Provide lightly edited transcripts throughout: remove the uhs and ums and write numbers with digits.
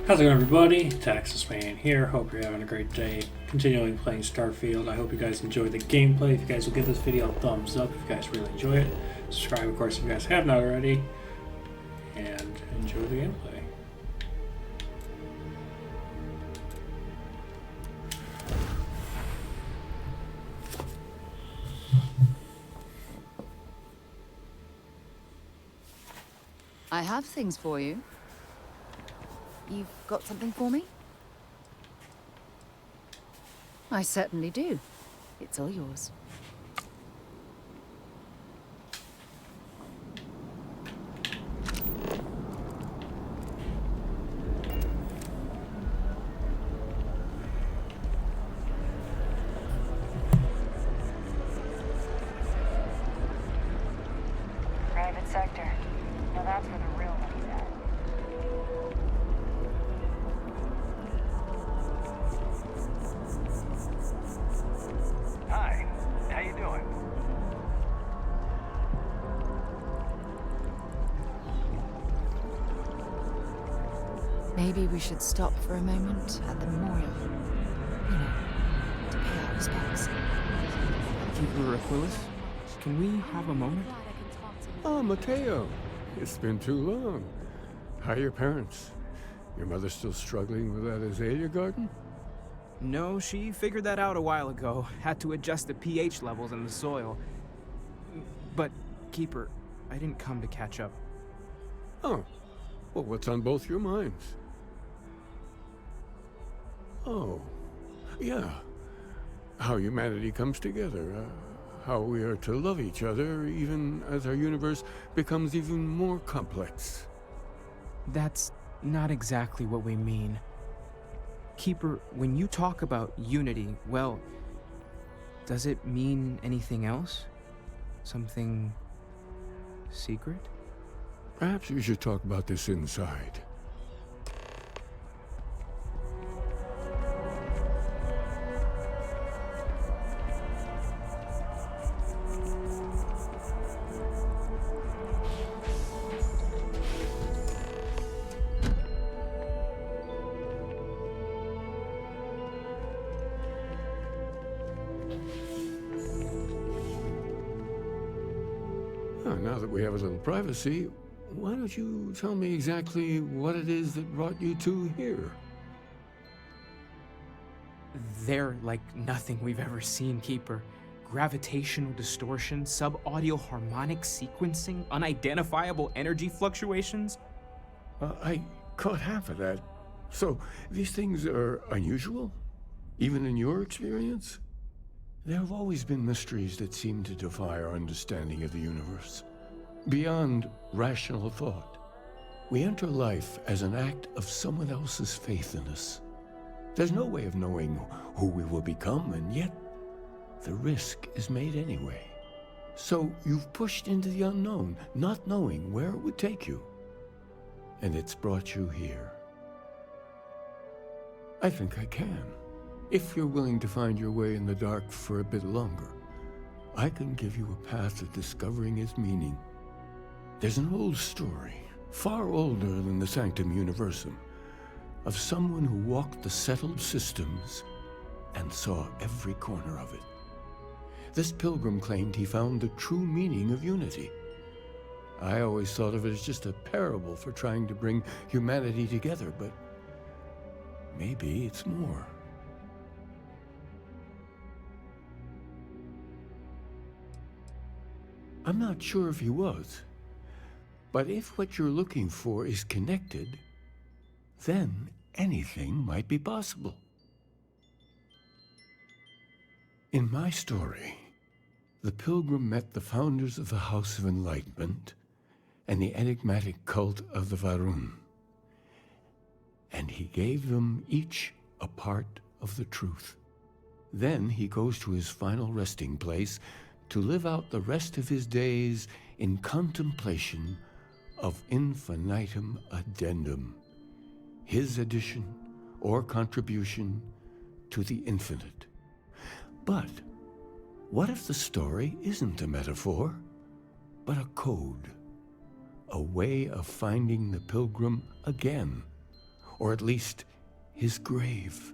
How's it going, everybody? Texas Man here. Hope you're having a great day. Continuing playing Starfield. I hope you guys enjoy the gameplay. If you guys will give this video a thumbs up if you guys really enjoy it. Subscribe, of course, if you guys have not already. And enjoy the gameplay. I have things for you. You've got something for me? I certainly do. It's all yours. Private sector. Now that's where the real money's at. Hi, how you doing? Maybe we should stop for a moment at the memorial. You know, to pay our respects. Keeper Aquilus, can we have a moment? Oh, Mateo. It's been too long. How are your parents? Your mother still struggling with that azalea garden? No, she figured that out a while ago. Had to adjust the pH levels in the soil. But, Keeper, I didn't come to catch up. Oh. Well, what's on both your minds? Oh. Yeah. How humanity comes together. How we are to love each other even as our universe becomes even more complex. That's not exactly what we mean. Keeper, when you talk about unity, well, does it mean anything else? Something secret? Perhaps we should talk about this inside. Now that we have a little privacy, why don't you tell me exactly what it is that brought you two here? They're like nothing we've ever seen, Keeper. Gravitational distortion, sub-audio harmonic sequencing, unidentifiable energy fluctuations. I caught half of that. So, these things are unusual? Even in your experience? There have always been mysteries that seem to defy our understanding of the universe. Beyond rational thought, we enter life as an act of someone else's faith in us. There's no way of knowing who we will become, and yet the risk is made anyway. So you've pushed into the unknown, not knowing where it would take you. And it's brought you here. I think I can. If you're willing to find your way in the dark for a bit longer, I can give you a path to discovering its meaning. There's an old story, far older than the Sanctum Universum, of someone who walked the settled systems and saw every corner of it. This pilgrim claimed he found the true meaning of unity. I always thought of it as just a parable for trying to bring humanity together, but maybe it's more. I'm not sure if he was, but if what you're looking for is connected, then anything might be possible. In my story, the pilgrim met the founders of the House of Enlightenment and the enigmatic cult of the Varun, and he gave them each a part of the truth. Then he goes to his final resting place to live out the rest of his days in contemplation of infinitum addendum, his addition or contribution to the infinite. But what if the story isn't a metaphor, but a code? A way of finding the pilgrim again, or at least his grave.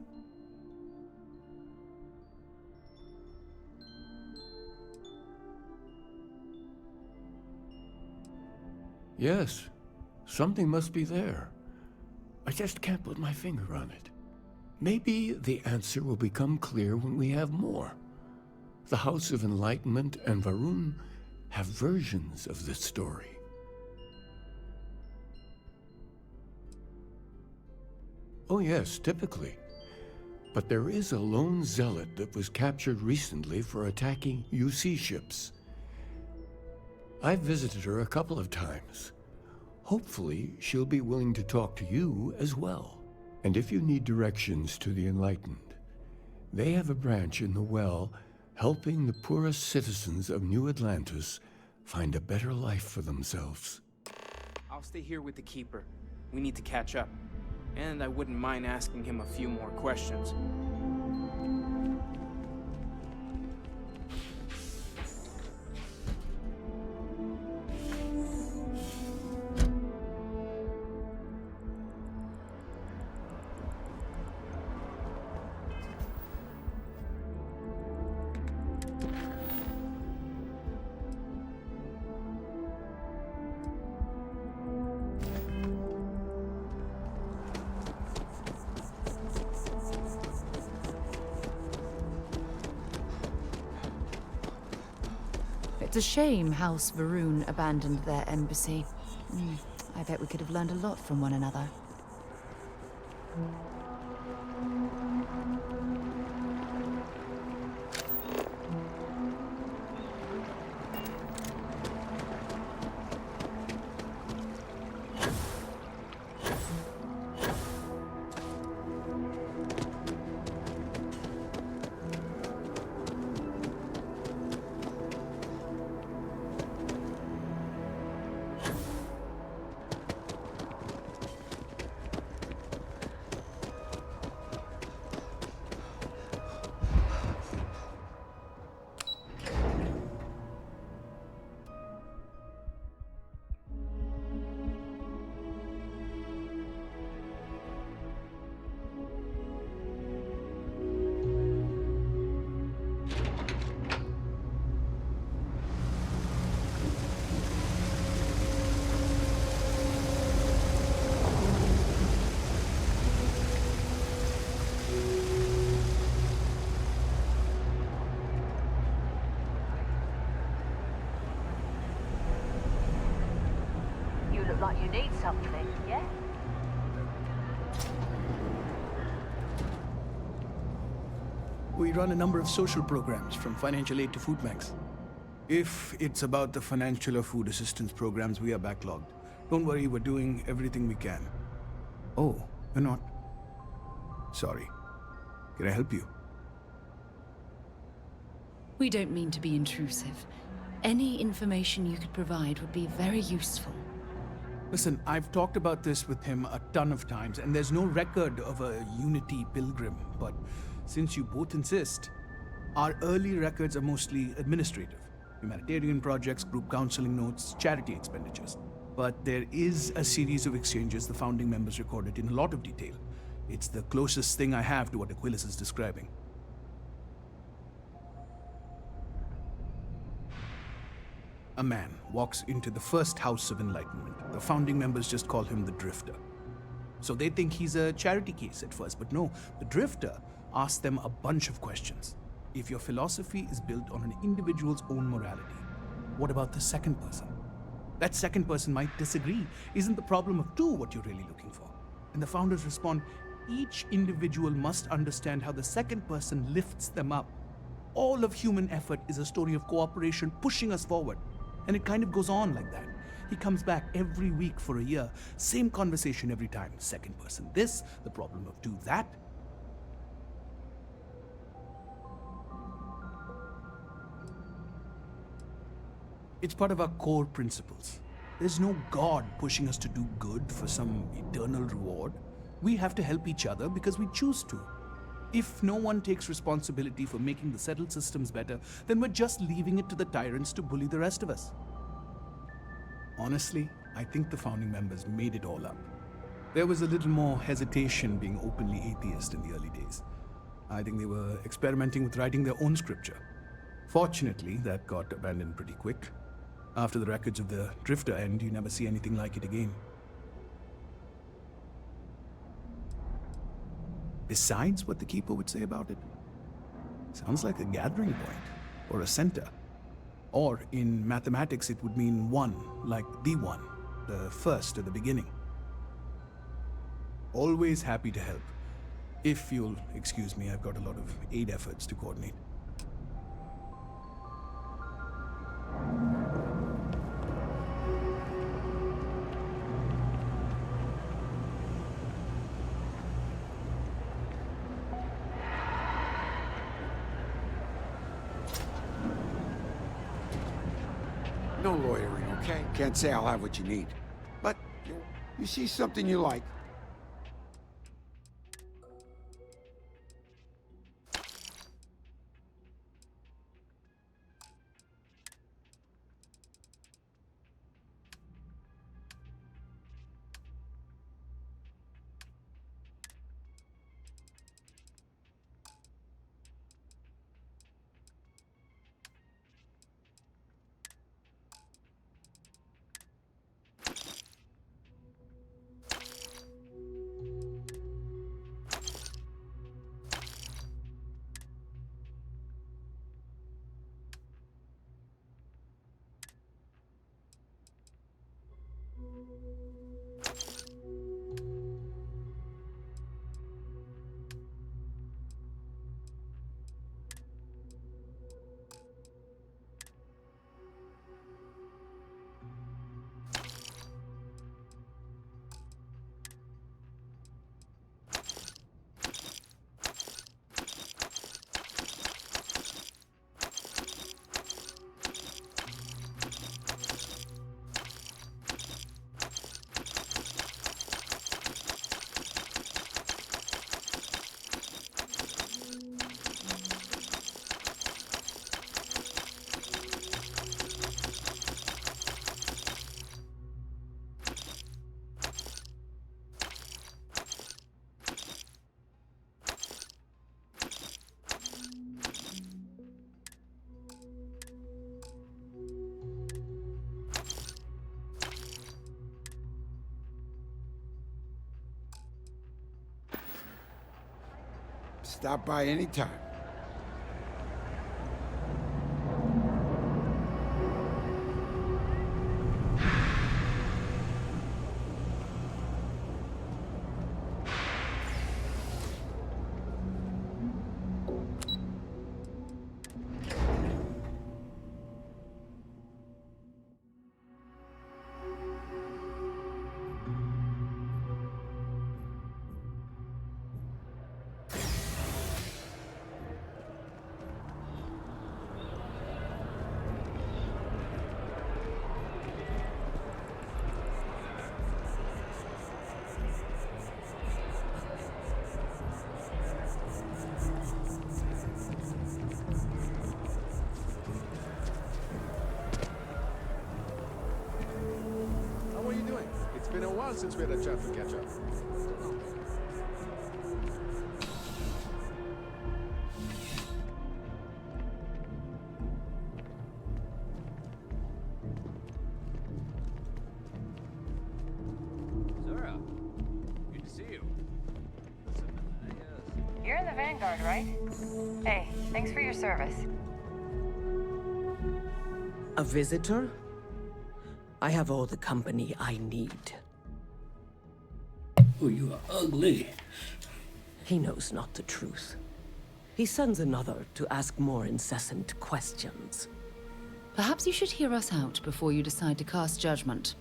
Yes, something must be there. I just can't put my finger on it. Maybe the answer will become clear when we have more. The House of Enlightenment and Varun have versions of this story. Oh yes, typically. But there is a lone zealot that was captured recently for attacking UC ships. I've visited her a couple of times. Hopefully, she'll be willing to talk to you as well. And if you need directions to the Enlightened, they have a branch in the Well helping the poorest citizens of New Atlantis find a better life for themselves. I'll stay here with the Keeper. We need to catch up. And I wouldn't mind asking him a few more questions. It's a shame House Varun abandoned their embassy. I bet we could have learned a lot from one another. You look like you need something, yeah? We run a number of social programs, from financial aid to food banks. If it's about the financial or food assistance programs, we are backlogged. Don't worry, we're doing everything we can. Oh, you're not? Sorry. Can I help you? We don't mean to be intrusive. Any information you could provide would be very useful. Listen, I've talked about this with him a ton of times, and there's no record of a Unity pilgrim, but since you both insist, our early records are mostly administrative. Humanitarian projects, group counseling notes, charity expenditures. But there is a series of exchanges the founding members recorded in a lot of detail. It's the closest thing I have to what Aquilus is describing. A man walks into the first House of Enlightenment. The founding members just call him the Drifter. So they think he's a charity case at first, but no, the Drifter asks them a bunch of questions. If your philosophy is built on an individual's own morality, what about the second person? That second person might disagree. Isn't the problem of two what you're really looking for? And the founders respond, each individual must understand how the second person lifts them up. All of human effort is a story of cooperation pushing us forward. And it kind of goes on like that. He comes back every week for a year. Same conversation every time. Second person this, the problem of do that. It's part of our core principles. There's no God pushing us to do good for some eternal reward. We have to help each other because we choose to. If no one takes responsibility for making the settled systems better, then we're just leaving it to the tyrants to bully the rest of us. Honestly, I think the founding members made it all up. There was a little more hesitation being openly atheist in the early days. I think they were experimenting with writing their own scripture. Fortunately, that got abandoned pretty quick. After the records of the Drifter end, you never see anything like it again. Besides what the Keeper would say about it, sounds like a gathering point, or a center. Or in mathematics, it would mean one, like the one, the first at the beginning. Always happy to help. If you'll excuse me, I've got a lot of aid efforts to coordinate. No lawyering, okay? Can't say I'll have what you need. But you see something you like. Stop by anytime. How are you doing? It's been a while since we had a chance to catch up. Zora, good to see you. You're in the Vanguard, right? Hey, thanks for your service. A visitor? I have all the company I need. Oh, you are ugly. He knows not the truth. He sends another to ask more incessant questions. Perhaps you should hear us out before you decide to cast judgment.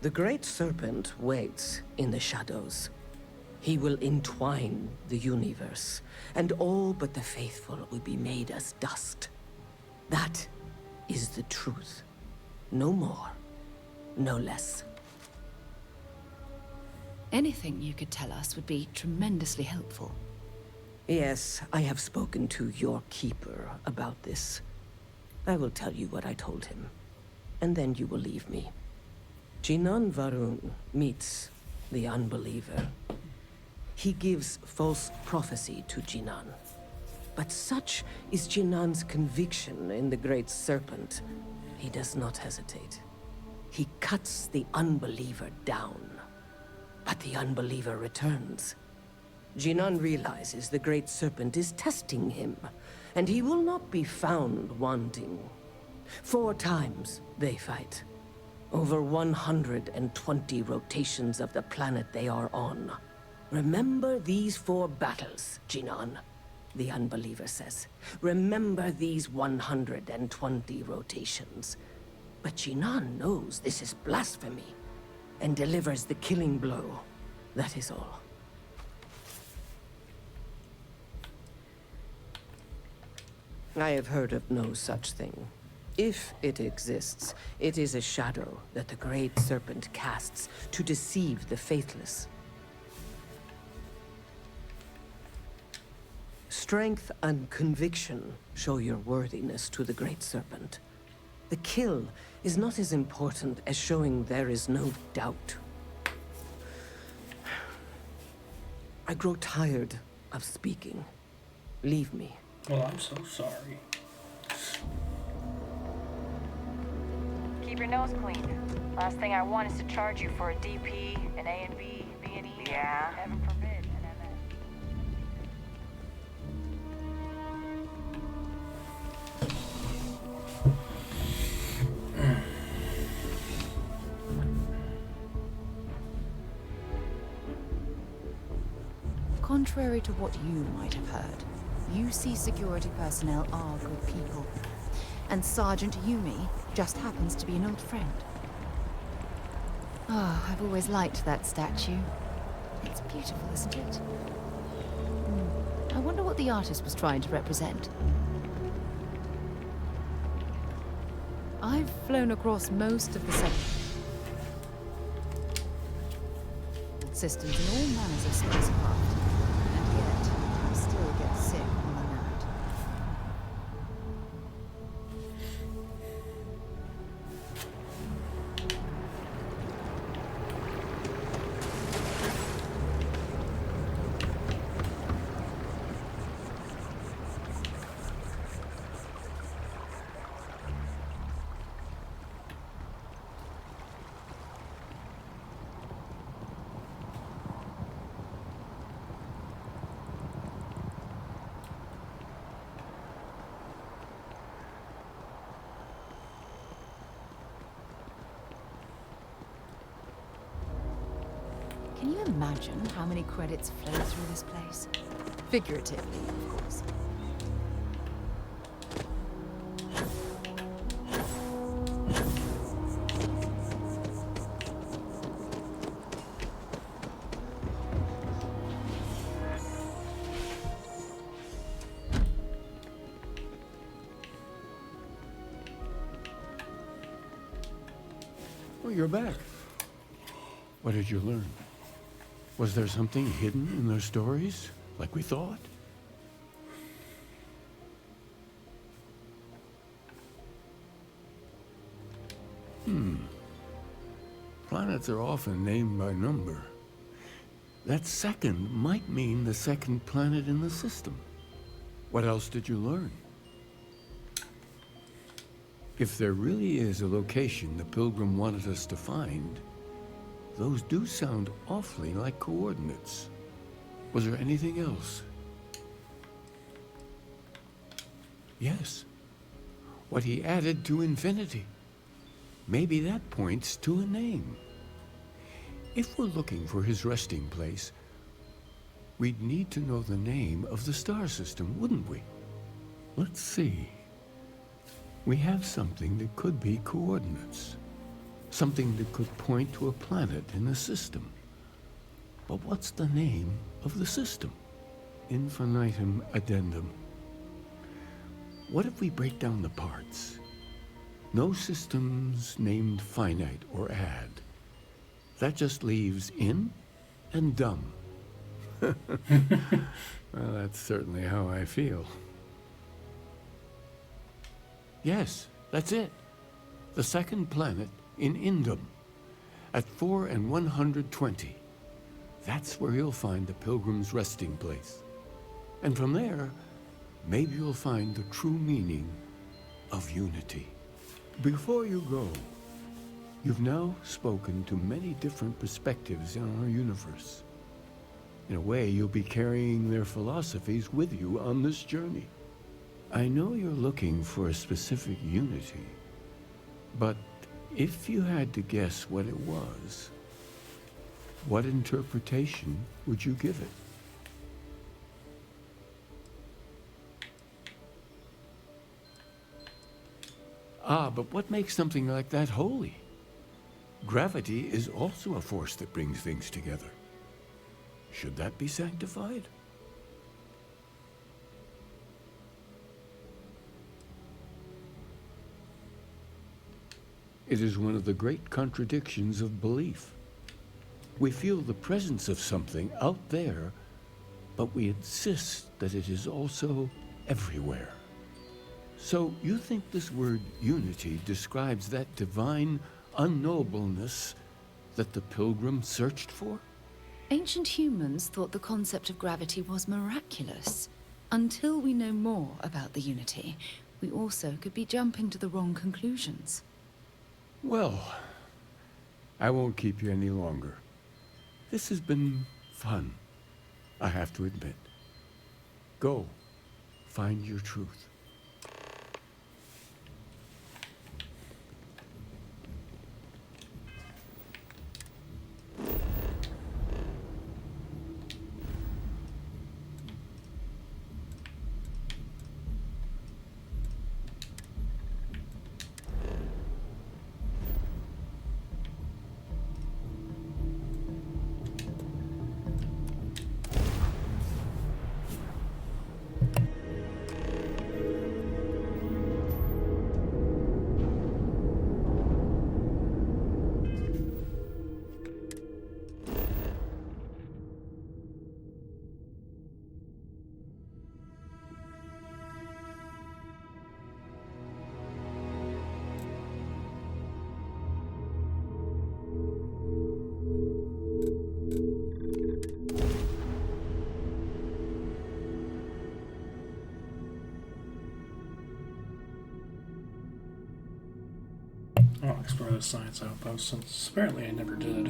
The Great Serpent waits in the shadows. He will entwine the universe, and all but the faithful will be made as dust. That is the truth. No more, no less. Anything you could tell us would be tremendously helpful. Yes, I have spoken to your keeper about this. I will tell you what I told him, and then you will leave me. Jinan Varun meets the unbeliever. He gives false prophecy to Jinan. But such is Jinan's conviction in the Great Serpent, he does not hesitate. He cuts the unbeliever down. But the unbeliever returns. Jinan realizes the Great Serpent is testing him, and he will not be found wanting. 4 times they fight. Over 120 rotations of the planet they are on. Remember these 4 battles, Jinan, the unbeliever says. Remember these 120 rotations. But Jinan knows this is blasphemy, and delivers the killing blow. That is all. I have heard of no such thing. If it exists, it is a shadow that the Great Serpent casts to deceive the faithless. Strength and conviction show your worthiness to the Great Serpent. The kill is not as important as showing there is no doubt. I grow tired of speaking. Leave me. Well, I'm so sorry. Keep your nose clean. Last thing I want is to charge you for a DP, an A and B, B and E. Yeah. Heaven forbid, an MS. Contrary to what you might have heard, UC security personnel are good people. And Sergeant Yumi just happens to be an old friend. Ah, I've always liked that statue. It's beautiful, isn't it? I wonder what the artist was trying to represent. I've flown across most of the systems in all manners of spacecraft. And yet, I still get sick when I'm out. Can you imagine how many credits flow through this place? Figuratively, of course. Well, you're back. What did you learn? Was there something hidden in their stories, like we thought? Planets are often named by number. That second might mean the second planet in the system. What else did you learn? If there really is a location the Pilgrim wanted us to find, those do sound awfully like coordinates. Was there anything else? Yes. What he added to infinity. Maybe that points to a name. If we're looking for his resting place, we'd need to know the name of the star system, wouldn't we? Let's see. We have something that could be coordinates. Something that could point to a planet in the system. But what's the name of the system? Infinitum addendum. What if we break down the parts? No systems named finite or add. That just leaves in and dumb. Well, that's certainly how I feel. Yes, that's it. The second planet in Indum, at 4 and 120. That's where you'll find the pilgrim's resting place. And from there, maybe you'll find the true meaning of unity. Before you go, you've now spoken to many different perspectives in our universe. In a way, you'll be carrying their philosophies with you on this journey. I know you're looking for a specific unity, but if you had to guess what it was, what interpretation would you give it? Ah, but what makes something like that holy? Gravity is also a force that brings things together. Should that be sanctified? It is one of the great contradictions of belief. We feel the presence of something out there, but we insist that it is also everywhere. So you think this word unity describes that divine unknowableness that the pilgrim searched for? Ancient humans thought the concept of gravity was miraculous. Until we know more about the Unity, we also could be jumping to the wrong conclusions. Well, I won't keep you any longer. This has been fun, I have to admit. Go, find your truth. I'll explore the science outpost since apparently I never did.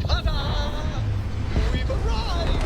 Ta-da! We've arrived!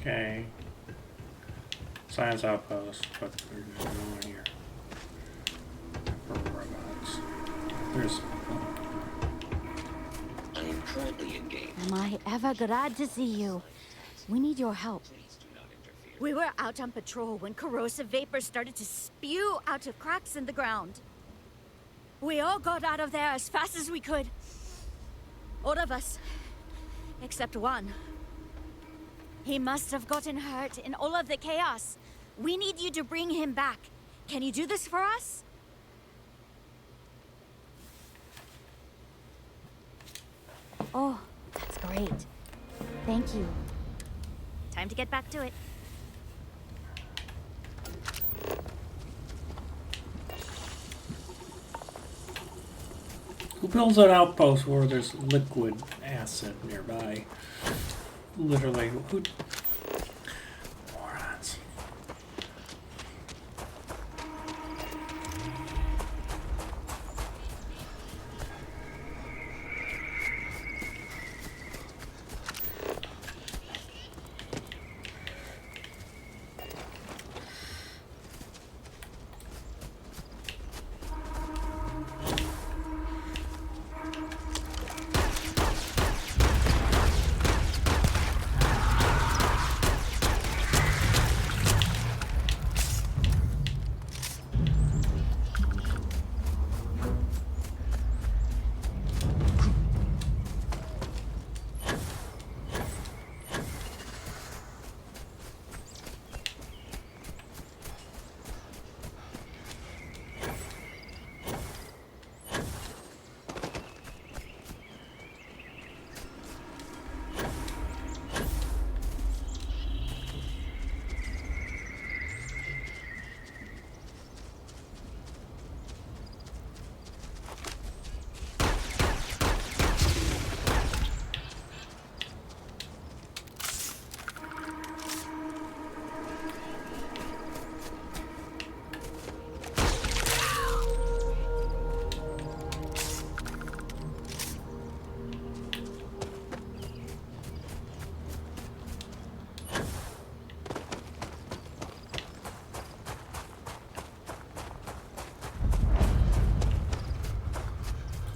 Okay. Science outpost. But there's no one here. For robots. There's. I am currently engaged. Am I ever glad to see you? We need your help. We were out on patrol when corrosive vapor started to spew out of cracks in the ground. We all got out of there as fast as we could. All of us. Except one. He must have gotten hurt in all of the chaos. We need you to bring him back. Can you do this for us? Oh, that's great. Thank you. Time to get back to it. Who builds an outpost where there's liquid acid nearby? Literally, who? Morons.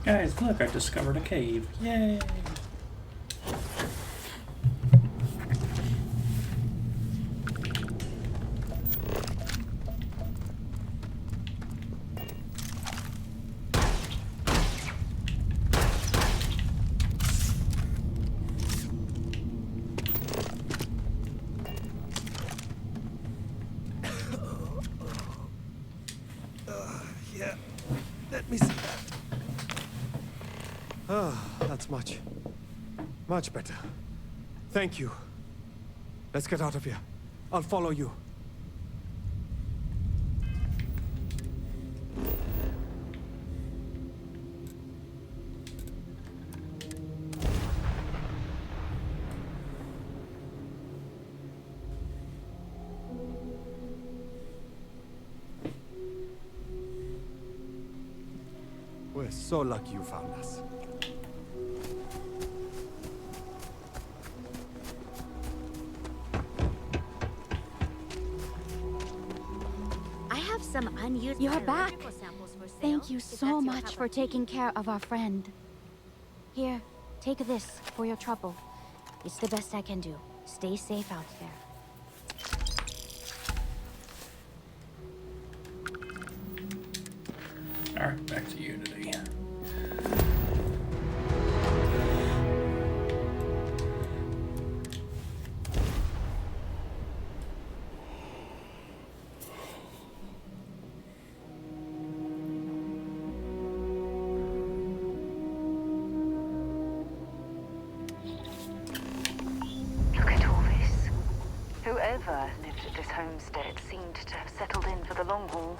Guys, look, I discovered a cave. Yay! Yeah. Let me see that. Ah, that's much better. Thank you. Let's get out of here. I'll follow you. We're so lucky you found us. Some unused. You're back. Thank you so much for taking care of our friend. Here, take this for your trouble. It's the best I can do. Stay safe out there. Alright, back to Unity. Whoever lived at this homestead seemed to have settled in for the long haul.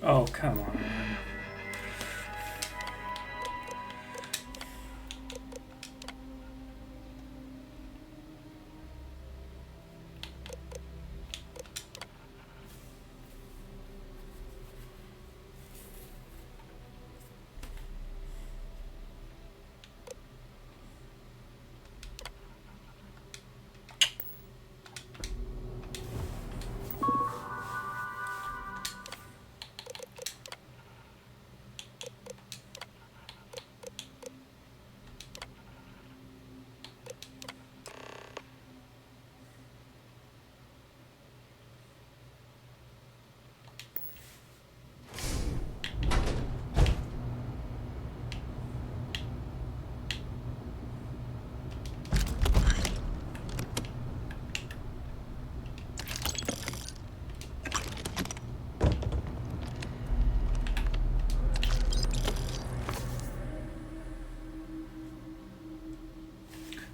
Oh, come on.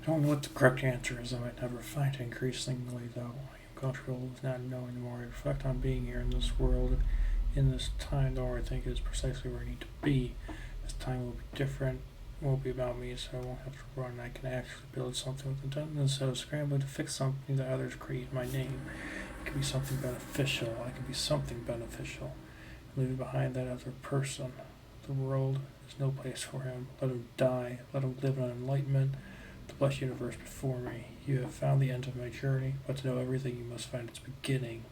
I don't know what the correct answer is. I might never find it. Increasingly, though, I am comfortable with not knowing the more I reflect on being here in this world, in this time. The more I think it is precisely where I need to be. This time will be different. It won't be about me, so I won't have to run. I can actually build something with intent instead of scrambling to fix something that others create in my name. It could be something beneficial. I could be something beneficial. Leaving behind that other person. The world is no place for him. Let him die. Let him live in enlightenment. The blessed universe before me. You have found the end of my journey, but to know everything you must find its beginning.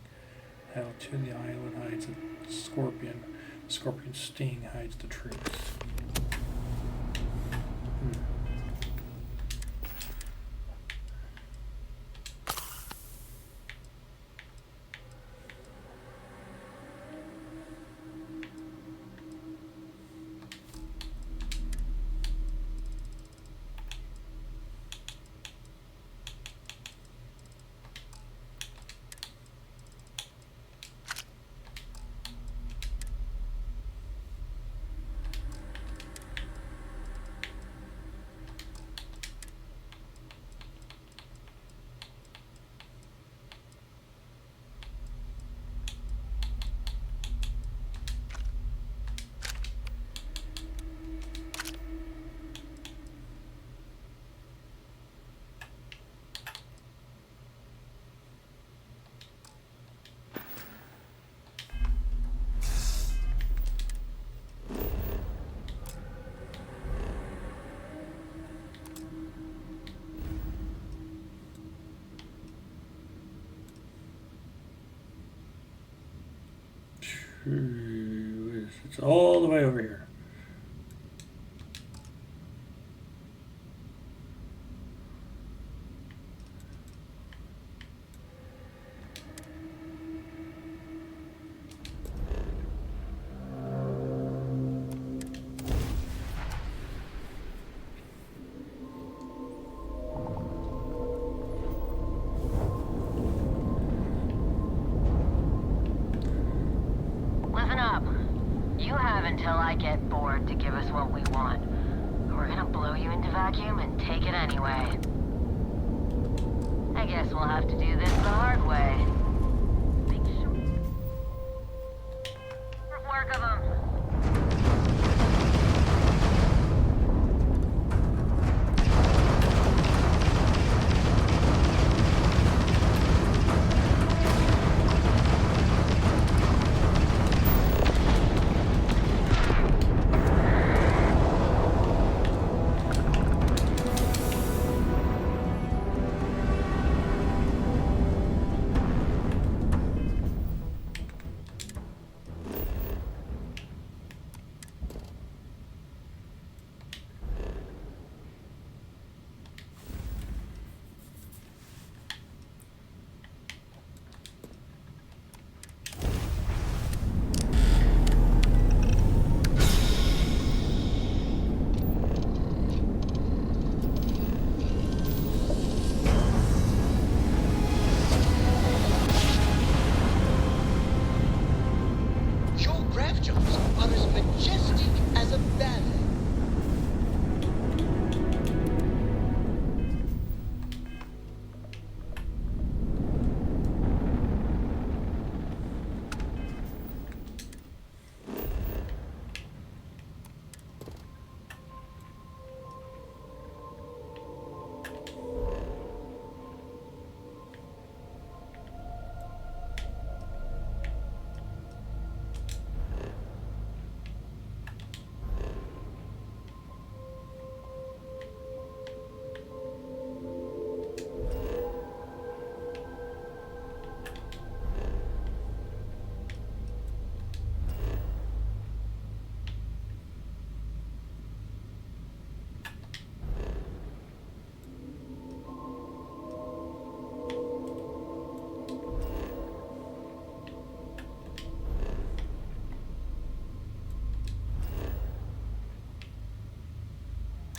Hell to the island hides a scorpion. The scorpion's sting hides the truth. It's all the way over here. Listen up. You have until I get bored to give us what we want. We're gonna blow you into vacuum and take it anyway. I guess we'll have to do this the hard way. Make sure. Work of them.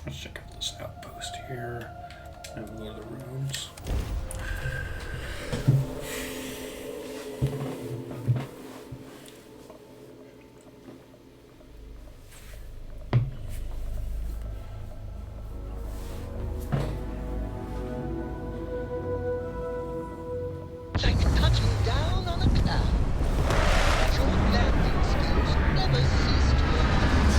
Let's check out this outpost here. And we'll go to the rooms. Like touching down on a cloud. Your landing skills never cease to amaze.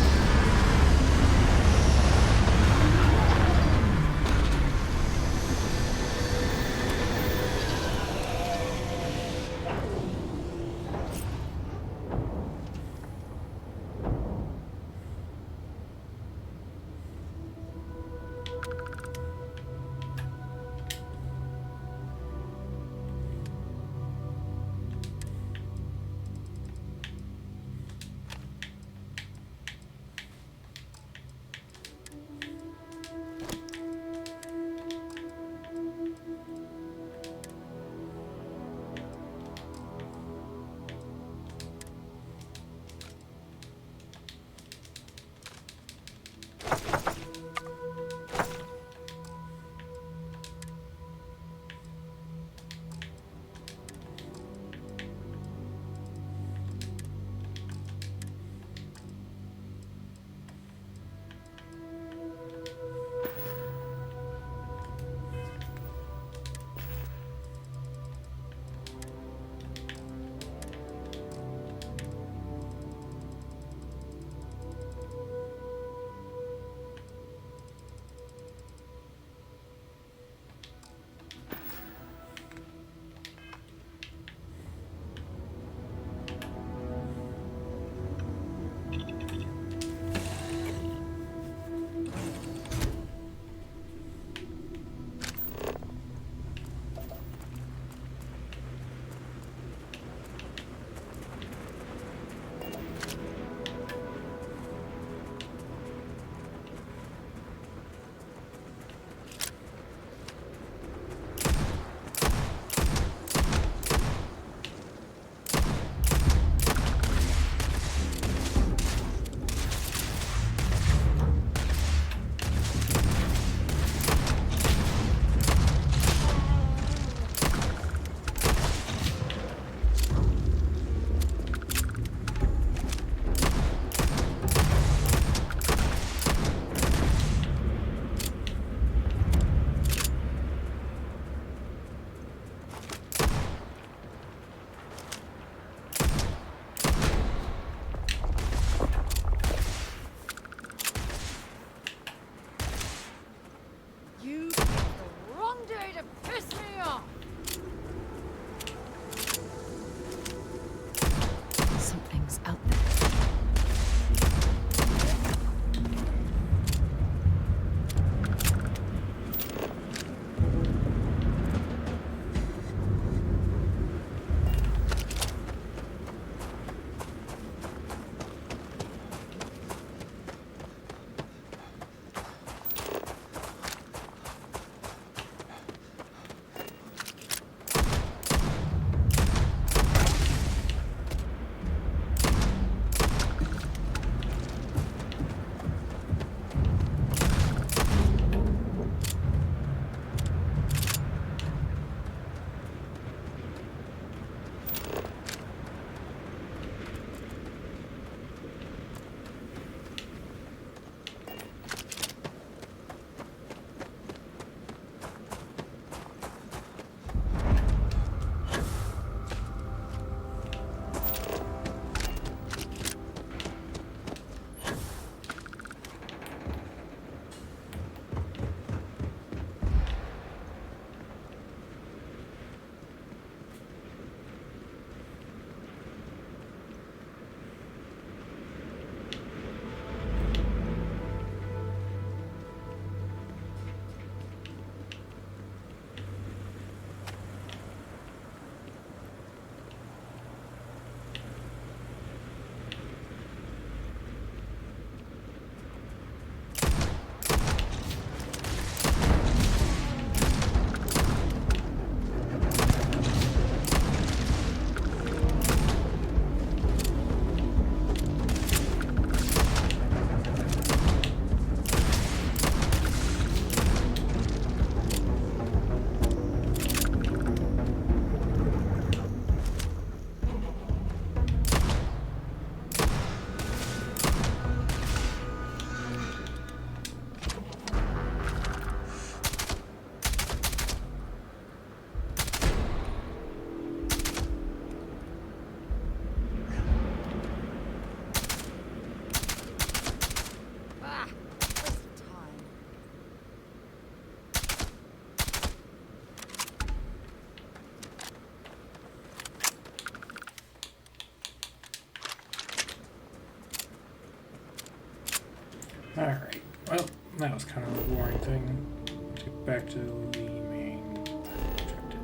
was kind of a boring thing. Let's get back to the main objective.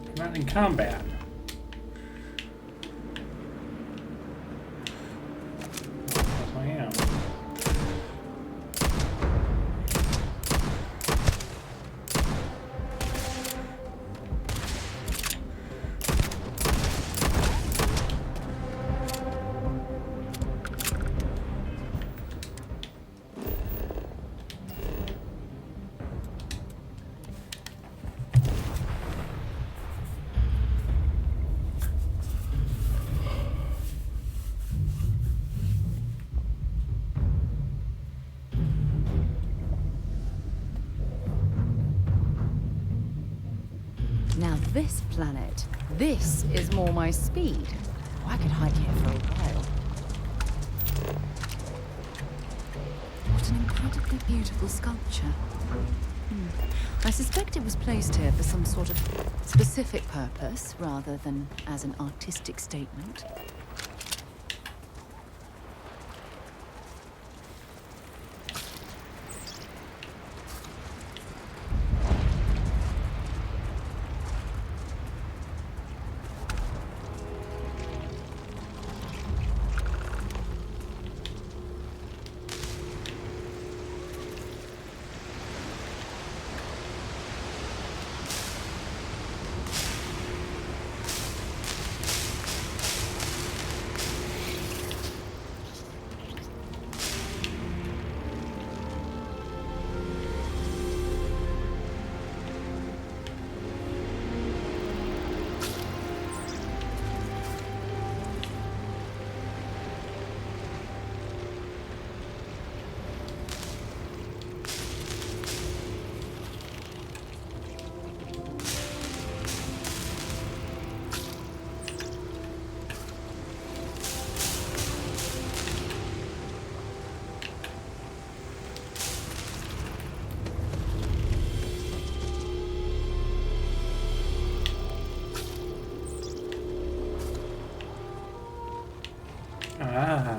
I'm not in combat. Yes, I am. Now this planet, this is more my speed. I could hide here for a while. What an incredibly beautiful sculpture. I suspect it was placed here for some sort of specific purpose, rather than as an artistic statement. Ah.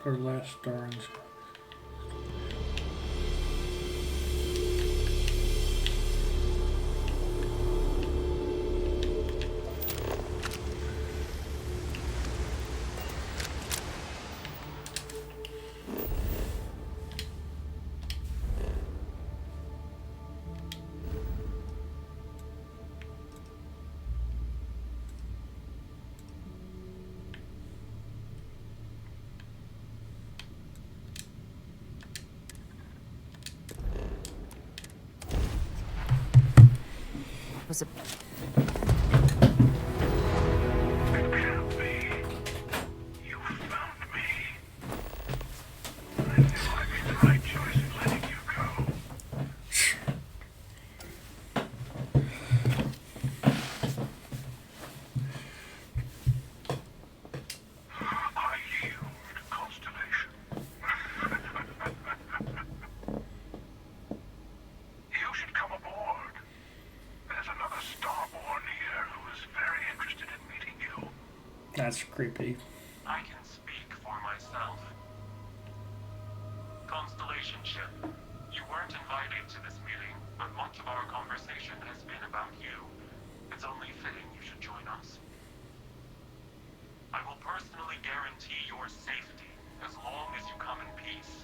Or last star in Was a That's creepy. I can speak for myself. Constellation ship, you weren't invited to this meeting, but much of our conversation has been about you. It's only fitting you should join us. I will personally guarantee your safety as long as you come in peace.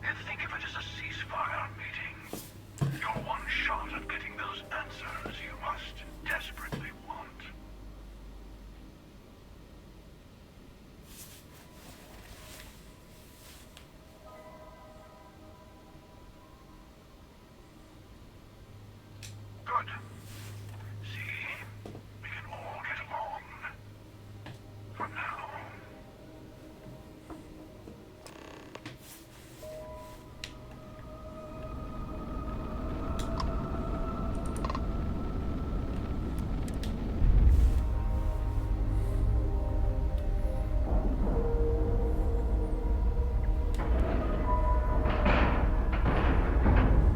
And think of it as a ceasefire meeting. your one shot at getting those answers you must desperately want. Good. See? We can all get along. For now.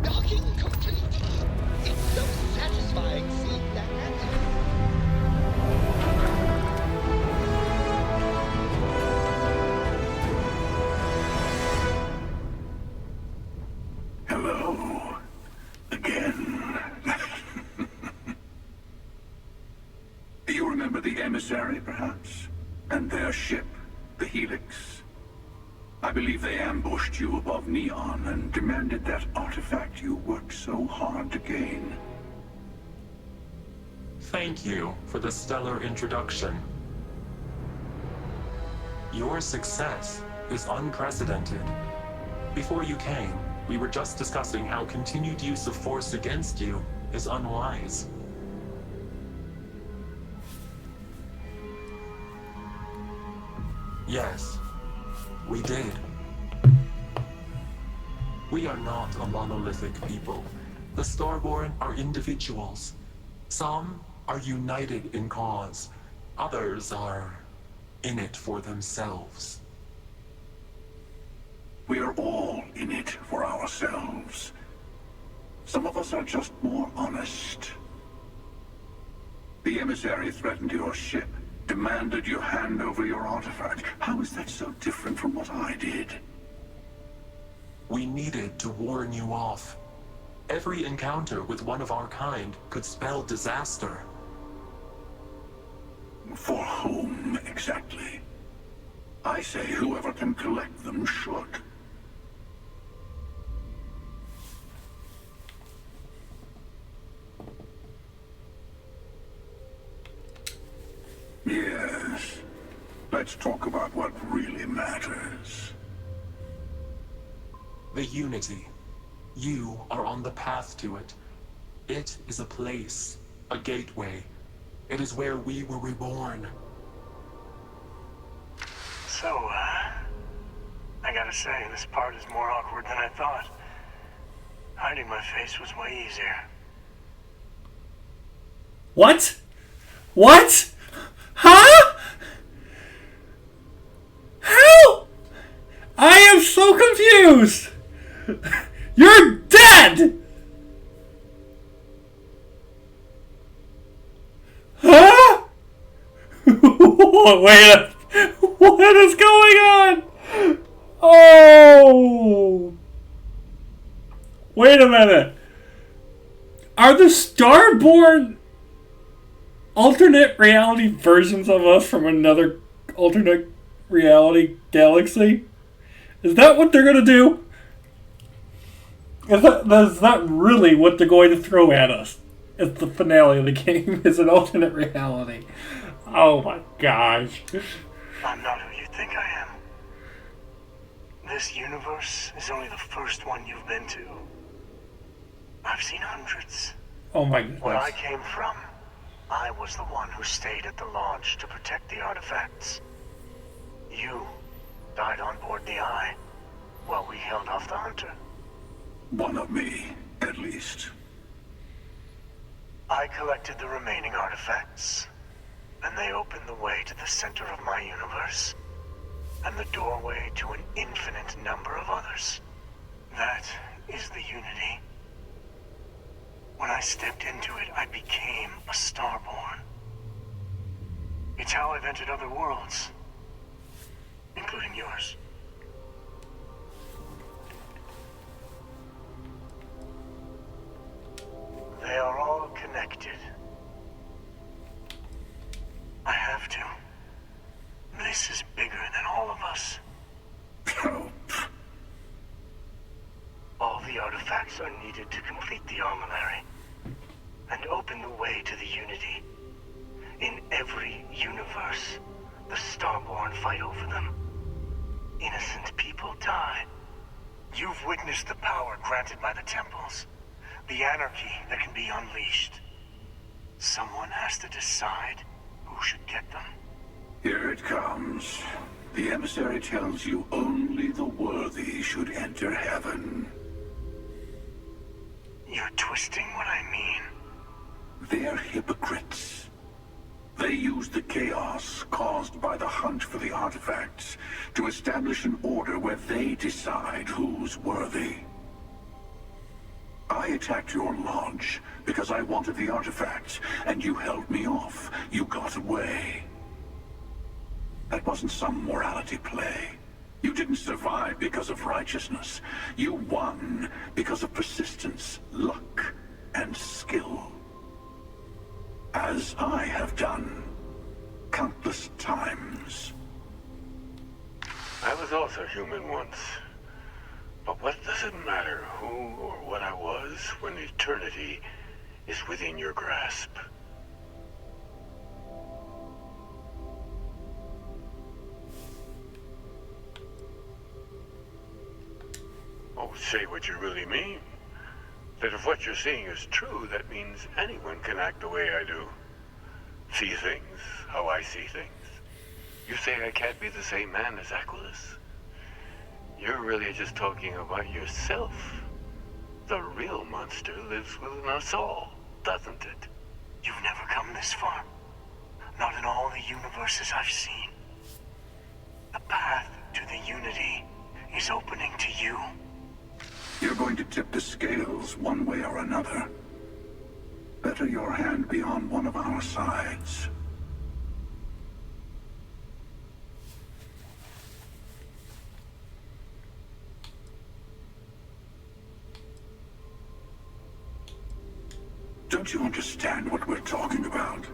Docking complete. It's so satisfying seeing that answer. Hello. Again. You remember the emissary, perhaps? And their ship, the Helix? I believe they ambushed you above Neon and demanded that artifact you worked so hard to gain. Thank you for the stellar introduction. Your success is unprecedented. Before you came, we were just discussing how continued use of force against you is unwise. Yes, we did. We are not a monolithic people. The Starborn are individuals. Some are united in cause. Others are in it for themselves. We are all in it for ourselves. Some of us are just more honest. The emissary threatened your ship, demanded you hand over your artifact. How is that so different from what I did? We needed to warn you off. Every encounter with one of our kind could spell disaster. For whom, exactly? I say whoever can collect them should. Yes. Let's talk about what really matters. The Unity. You are on the path to it. It is a place, a gateway. It is where we were reborn. So, I gotta say, this part is more awkward than I thought. Hiding my face was way easier. What? What? Huh? How? I am so confused! You're dead! Huh? Wait, what is going on? Oh! Wait a minute. Are the Starborn alternate reality versions of us from another alternate reality galaxy? Is that what they're gonna do? Is that really what they're going to throw at us? It's the finale of the game. Is an alternate reality. Oh my gosh. I'm not who you think I am. This universe is only the first one you've been to. I've seen hundreds. Oh my goodness. Where I came from, I was the one who stayed at the launch to protect the artifacts. You died on board the Eye, while we held off the Hunter. One of me, at least. I collected the remaining artifacts, and they opened the way to the center of my universe, and the doorway to an infinite number of others. That is the Unity. When I stepped into it, I became a Starborn. It's how I've entered other worlds, including yours. They are all connected. I have to. This is bigger than all of us. All the artifacts are needed to complete the armillary and open the way to the Unity. In every universe, the Starborn fight over them. Innocent people die. You've witnessed the power granted by the temples, the anarchy that can be unleashed. Someone has to decide who should get them. Here it comes. The emissary tells you only the worthy should enter heaven. You're twisting what I mean. They're hypocrites. They use the chaos caused by the hunt for the artifacts to establish an order where they decide who's worthy. I attacked your lodge because I wanted the artifacts, and you held me off. You got away. That wasn't some morality play. You didn't survive because of righteousness. You won because of persistence, luck, and skill. As I have done countless times. I was also human once. But what does it matter who or what I was when eternity is within your grasp? Oh, say what you really mean. That if what you're seeing is true, that means anyone can act the way I do. See things how I see things. You say I can't be the same man as Aquilus? You're really just talking about yourself. The real monster lives within us all, doesn't it? You've never come this far. Not in all the universes I've seen. The path to the Unity is opening to you. You're going to tip the scales one way or another. Better your hand be on one of our sides. Don't you understand what we're talking about?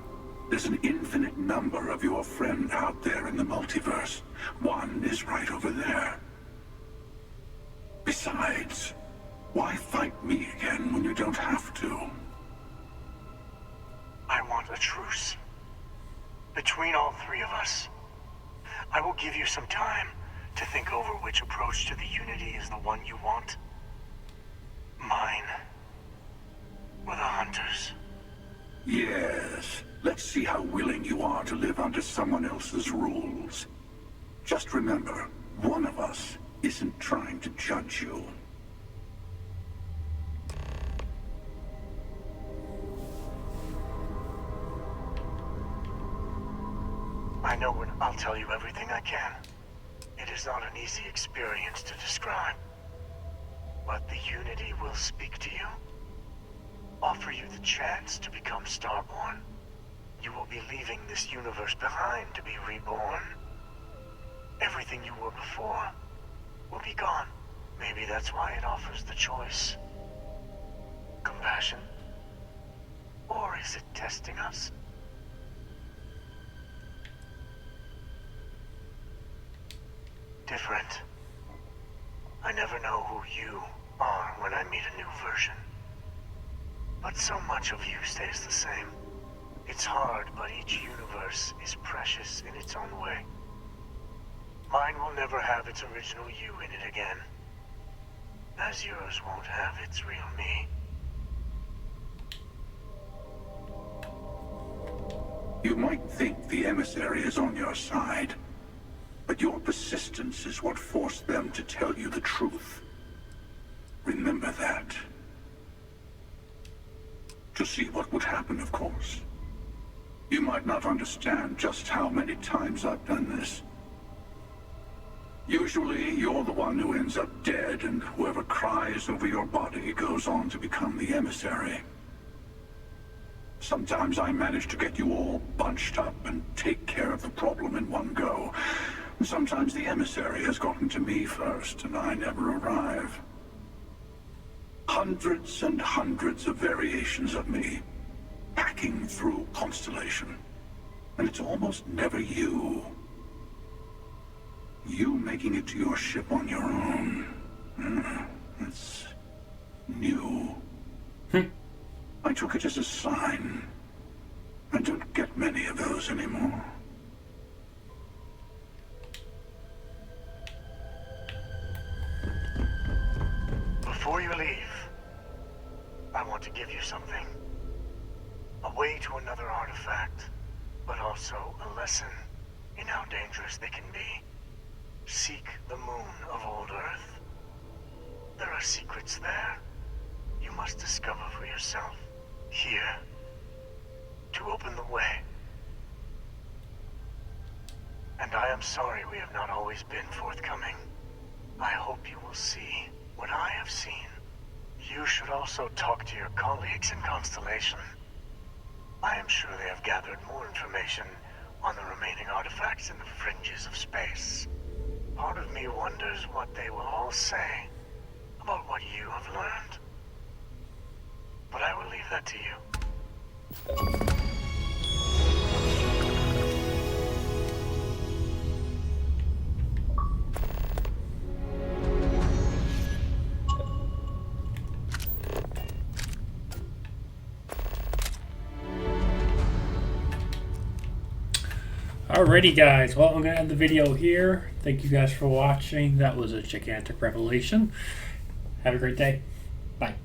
There's an infinite number of your friend out there in the multiverse. One is right over there. Besides, why fight me again when you don't have to? I want a truce. Between all three of us. I will give you some time to think over which approach to the Unity is the one you want. Mine. Or the Hunters. Yes. Let's see how willing you are to live under someone else's rules. Just remember, one of us isn't trying to judge you. I know when I'll tell you everything I can. It is not an easy experience to describe. But the Unity will speak to you. Offer you the chance to become Starborn. You will be leaving this universe behind to be reborn. Everything you were before will be gone. Maybe that's why it offers the choice. Compassion? Or is it testing us? Different. I never know who you are when I meet a new version. But so much of you stays the same. It's hard, but each universe is precious in its own way. Mine will never have its original you in it again. As yours won't have its real me. You might think the emissary is on your side, but your persistence is what forced them to tell you the truth. Remember that. To see what would happen, of course. You might not understand just how many times I've done this. Usually, you're the one who ends up dead, and whoever cries over your body goes on to become the emissary. Sometimes I manage to get you all bunched up and take care of the problem in one go. Sometimes the emissary has gotten to me first, and I never arrive. Hundreds and hundreds of variations of me, hacking through Constellation. And it's almost never you. You making it to your ship on your own. It's knew. I took it as a sign. I don't get many of those anymore. Before you leave, I want to give you something. A way to another artifact, but also a lesson in how dangerous they can be. Seek the moon of old Earth. There are secrets there you must discover for yourself. Here, to open the way. And I am sorry we have not always been forthcoming. I hope you will see what I have seen. You should also talk to your colleagues in Constellation. I am sure they have gathered more information on the remaining artifacts in the fringes of space. Part of me wonders what they will all say about what you have learned. But I will leave that to you. Alrighty guys, well I'm going to end the video here. Thank you guys for watching. That was a gigantic revelation. Have a great day. Bye.